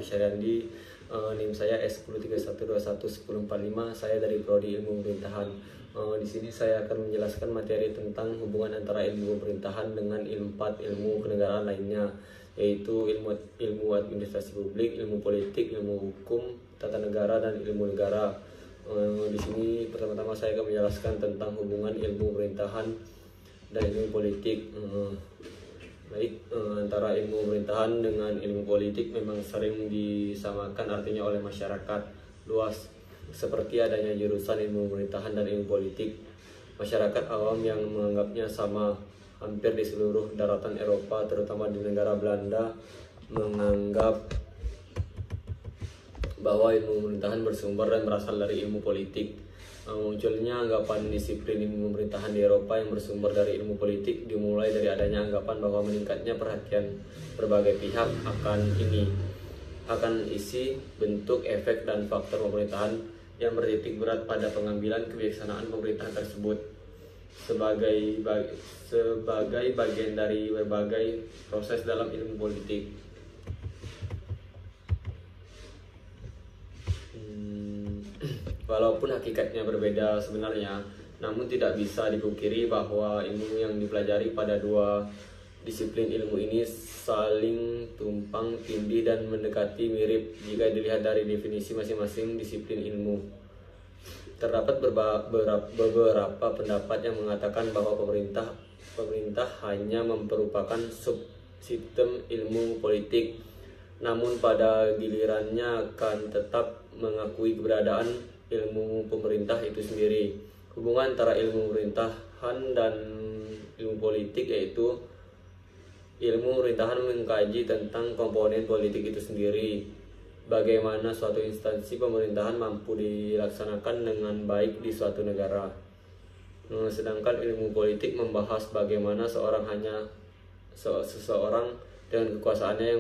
Syariandi. NIM saya S1031211045. Saya dari Prodi Ilmu Pemerintahan. Di sini saya akan menjelaskan materi tentang hubungan antara ilmu pemerintahan dengan ilmu kenegaraan lainnya, yaitu ilmu administrasi publik, ilmu politik, ilmu hukum, tata negara, dan ilmu negara. Di sini pertama-tama saya akan menjelaskan tentang hubungan ilmu pemerintahan dan ilmu politik. Antara ilmu pemerintahan dengan ilmu politik memang sering disamakan artinya oleh masyarakat luas, seperti adanya jurusan ilmu pemerintahan dan ilmu politik. Masyarakat awam yang menganggapnya sama hampir di seluruh daratan Eropa, terutama di negara Belanda, menganggap bahwa ilmu pemerintahan bersumber dan berasal dari ilmu politik. Munculnya anggapan disiplin ilmu pemerintahan di Eropa yang bersumber dari ilmu politik dimulai dari adanya anggapan bahwa meningkatnya perhatian berbagai pihak akan isi, bentuk, efek, dan faktor pemerintahan yang bertitik berat pada pengambilan kebijaksanaan pemerintahan tersebut sebagai bagian dari berbagai proses dalam ilmu politik. Walaupun hakikatnya berbeda sebenarnya, namun tidak bisa dipungkiri bahwa ilmu yang dipelajari pada dua disiplin ilmu ini saling tumpang tindih dan mendekati mirip jika dilihat dari definisi masing-masing disiplin ilmu. Terdapat beberapa pendapat yang mengatakan bahwa pemerintah hanya merupakan subsistem ilmu politik, namun pada gilirannya akan tetap mengakui keberadaan ilmu pemerintah itu sendiri. Hubungan antara ilmu pemerintahan dan ilmu politik, yaitu ilmu pemerintahan mengkaji tentang komponen politik itu sendiri, bagaimana suatu instansi pemerintahan mampu dilaksanakan dengan baik di suatu negara. Sedangkan ilmu politik membahas bagaimana seseorang dengan kekuasaannya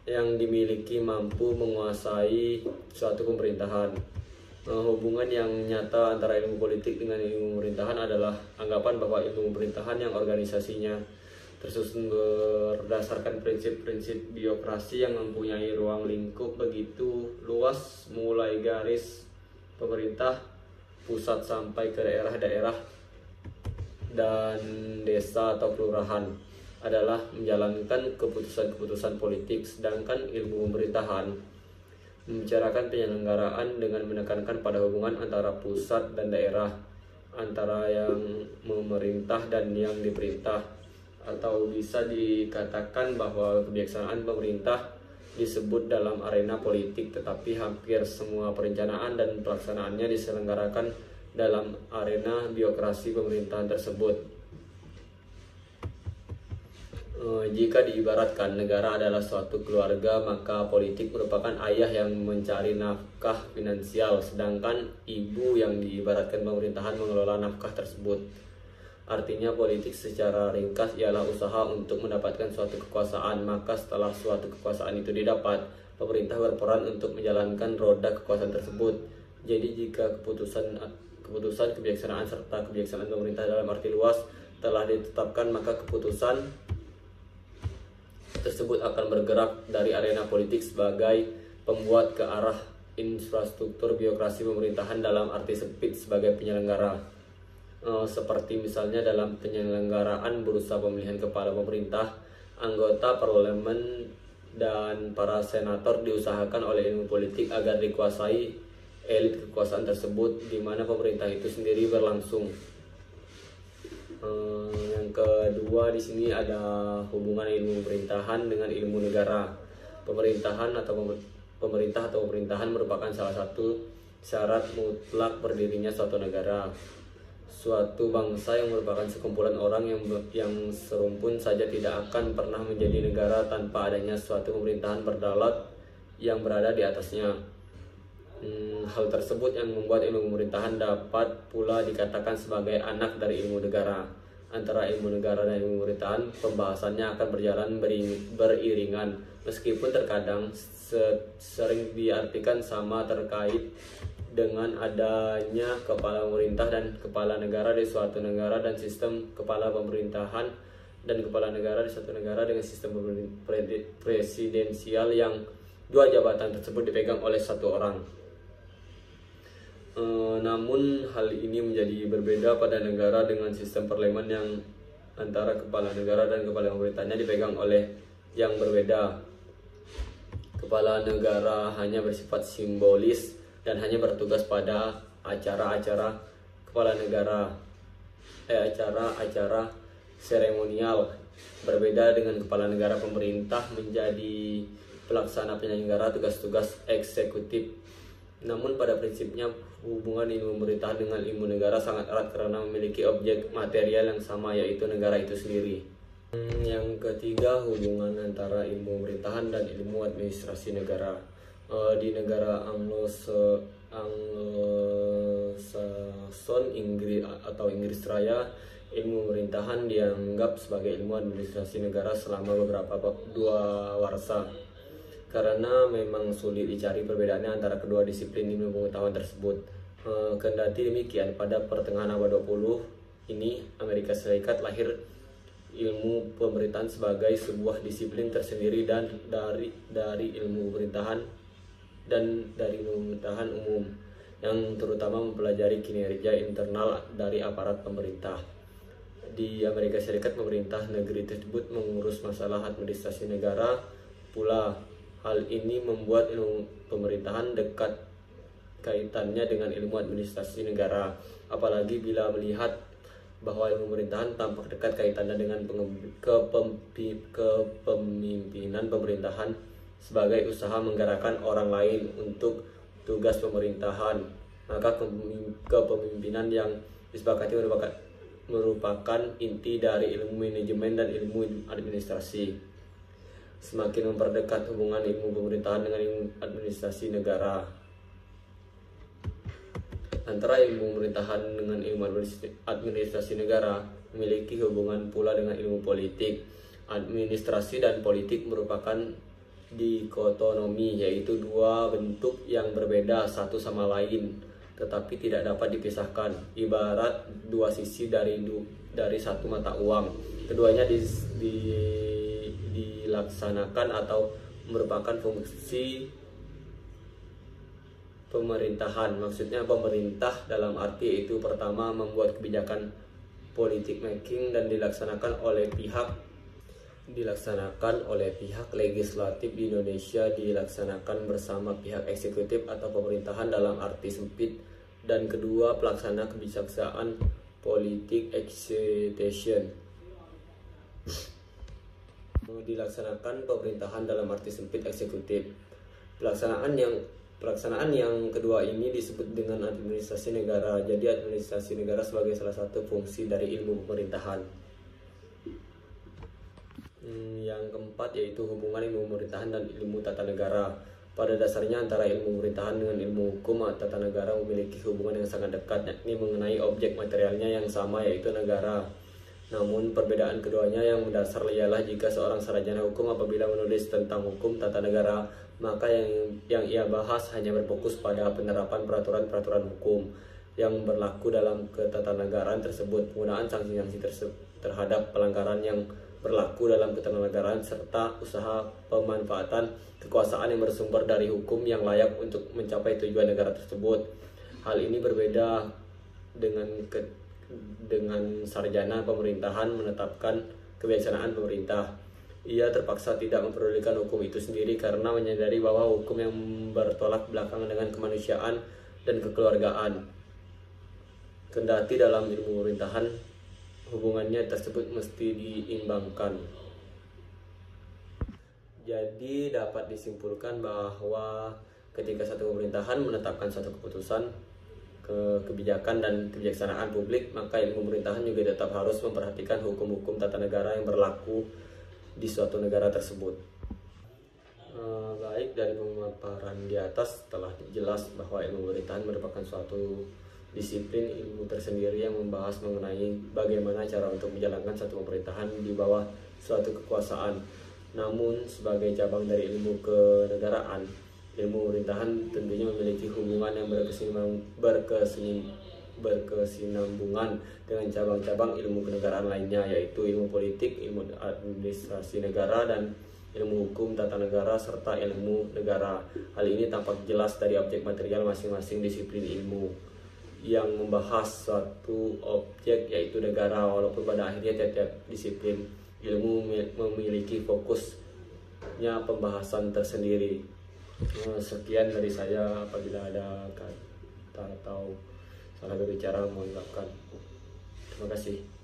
yang dimiliki mampu menguasai suatu pemerintahan. Hubungan yang nyata antara ilmu politik dengan ilmu pemerintahan adalah anggapan bahwa ilmu pemerintahan yang organisasinya tersusun berdasarkan prinsip-prinsip birokrasi yang mempunyai ruang lingkup begitu luas, mulai garis pemerintah pusat sampai ke daerah-daerah dan desa atau kelurahan, adalah menjalankan keputusan-keputusan politik. Sedangkan ilmu pemerintahan membicarakan penyelenggaraan dengan menekankan pada hubungan antara pusat dan daerah, antara yang memerintah dan yang diperintah, atau bisa dikatakan bahwa kebijaksanaan pemerintah disebut dalam arena politik, tetapi hampir semua perencanaan dan pelaksanaannya diselenggarakan dalam arena birokrasi pemerintahan tersebut. Jika diibaratkan negara adalah suatu keluarga, maka politik merupakan ayah yang mencari nafkah finansial, sedangkan ibu yang diibaratkan pemerintahan mengelola nafkah tersebut. Artinya politik secara ringkas ialah usaha untuk mendapatkan suatu kekuasaan, maka setelah suatu kekuasaan itu didapat, pemerintah berperan untuk menjalankan roda kekuasaan tersebut. Jadi jika keputusan, kebijaksanaan serta kebijaksanaan pemerintah dalam arti luas telah ditetapkan, maka keputusan tersebut akan bergerak dari arena politik sebagai pembuat ke arah infrastruktur birokrasi pemerintahan dalam arti sempit sebagai penyelenggara. Seperti misalnya dalam penyelenggaraan bursa pemilihan kepala pemerintah, anggota parlemen dan para senator diusahakan oleh ilmu politik agar dikuasai elit kekuasaan tersebut, di mana pemerintah itu sendiri berlangsung. Yang kedua di sini ada hubungan ilmu pemerintahan dengan ilmu negara. Pemerintah atau pemerintahan merupakan salah satu syarat mutlak berdirinya suatu negara. Suatu bangsa yang merupakan sekumpulan orang yang serumpun saja tidak akan pernah menjadi negara tanpa adanya suatu pemerintahan berdaulat yang berada di atasnya. Hal tersebut yang membuat ilmu pemerintahan dapat pula dikatakan sebagai anak dari ilmu negara. Antara ilmu negara dan ilmu pemerintahan pembahasannya akan berjalan beriringan, meskipun terkadang sering diartikan sama terkait dengan adanya kepala pemerintah dan kepala negara di suatu negara dan sistem kepala pemerintahan dan kepala negara di suatu negara dengan sistem presidensial yang dua jabatan tersebut dipegang oleh satu orang. Namun hal ini menjadi berbeda pada negara dengan sistem parlemen yang antara kepala negara dan kepala pemerintahnya dipegang oleh yang berbeda. Kepala negara hanya bersifat simbolis dan hanya bertugas pada acara-acara kepala negara, acara-acara seremonial. Berbeda dengan kepala negara, pemerintah menjadi pelaksana penyelenggara tugas-tugas eksekutif. Namun pada prinsipnya hubungan ilmu pemerintahan dengan ilmu negara sangat erat karena memiliki objek material yang sama, yaitu negara itu sendiri. Yang ketiga, hubungan antara ilmu pemerintahan dan ilmu administrasi negara. Di negara Anglo-Saxon Inggris atau Inggris Raya, ilmu pemerintahan dianggap sebagai ilmu administrasi negara selama dua warsa. Karena memang sulit dicari perbedaannya antara kedua disiplin ilmu pengetahuan tersebut. Kendati demikian, pada pertengahan abad 20 ini Amerika Serikat lahir ilmu pemerintahan sebagai sebuah disiplin tersendiri dan dari ilmu pemerintahan dan dari ilmu pemerintahan umum yang terutama mempelajari kinerja internal dari aparat pemerintah. Di Amerika Serikat, pemerintah negeri tersebut mengurus masalah administrasi negara pula. Hal ini membuat ilmu pemerintahan dekat kaitannya dengan ilmu administrasi negara, apalagi bila melihat bahwa ilmu pemerintahan tampak dekat kaitannya dengan kepemimpinan pemerintahan sebagai usaha menggerakkan orang lain untuk tugas pemerintahan. Maka kepemimpinan yang disepakati merupakan inti dari ilmu manajemen dan ilmu administrasi. Semakin memperdekat hubungan ilmu pemerintahan dengan ilmu administrasi negara. Antara ilmu pemerintahan dengan ilmu administrasi negara memiliki hubungan pula dengan ilmu politik. Administrasi dan politik merupakan dikotomi, yaitu dua bentuk yang berbeda satu sama lain, tetapi tidak dapat dipisahkan. Ibarat dua sisi dari satu mata uang. Keduanya dilaksanakan atau merupakan fungsi pemerintahan. Maksudnya pemerintah dalam arti itu pertama membuat kebijakan politik making dan dilaksanakan oleh pihak legislatif. Di Indonesia dilaksanakan bersama pihak eksekutif atau pemerintahan dalam arti sempit. Dan kedua, pelaksana kebijaksanaan politik execution. Dilaksanakan pemerintahan dalam arti sempit eksekutif. Pelaksanaan yang kedua ini disebut dengan administrasi negara. Jadi administrasi negara sebagai salah satu fungsi dari ilmu pemerintahan. Yang keempat yaitu hubungan ilmu pemerintahan dan ilmu tata negara. Pada dasarnya antara ilmu pemerintahan dengan ilmu hukum atau tata negara memiliki hubungan yang sangat dekat, yakni mengenai objek materialnya yang sama, yaitu negara. Namun perbedaan keduanya yang mendasar ialah jika seorang sarjana hukum apabila menulis tentang hukum tata negara, maka yang ia bahas hanya berfokus pada penerapan peraturan-peraturan hukum yang berlaku dalam ketatanegaraan tersebut, penggunaan sanksi-sanksi terhadap pelanggaran yang berlaku dalam ketatanegaraan, serta usaha pemanfaatan kekuasaan yang bersumber dari hukum yang layak untuk mencapai tujuan negara tersebut. Hal ini berbeda dengan sarjana pemerintahan menetapkan kebijaksanaan pemerintah. Ia terpaksa tidak mempedulikan hukum itu sendiri karena menyadari bahwa hukum yang bertolak belakang dengan kemanusiaan dan kekeluargaan. Kendati dalam ilmu pemerintahan hubungannya tersebut mesti diimbangkan. Jadi dapat disimpulkan bahwa ketika satu pemerintahan menetapkan satu keputusan, kebijakan dan kebijaksanaan publik, maka ilmu pemerintahan juga tetap harus memperhatikan hukum-hukum tata negara yang berlaku di suatu negara tersebut. Baik, dari pemaparan di atas telah jelas bahwa ilmu pemerintahan merupakan suatu disiplin ilmu tersendiri yang membahas mengenai bagaimana cara untuk menjalankan satu pemerintahan di bawah suatu kekuasaan. Namun sebagai cabang dari ilmu kenegaraan, ilmu pemerintahan tentunya memiliki hubungan yang berkesinambungan dengan cabang-cabang ilmu kenegaraan lainnya, yaitu ilmu politik, ilmu administrasi negara, dan ilmu hukum tata negara, serta ilmu negara. Hal ini tampak jelas dari objek material masing-masing disiplin ilmu yang membahas suatu objek, yaitu negara, walaupun pada akhirnya tiap disiplin ilmu memiliki fokusnya pembahasan tersendiri. Sekian dari saya. Apabila ada kata atau salah berbicara, mohon maafkan. Terima kasih.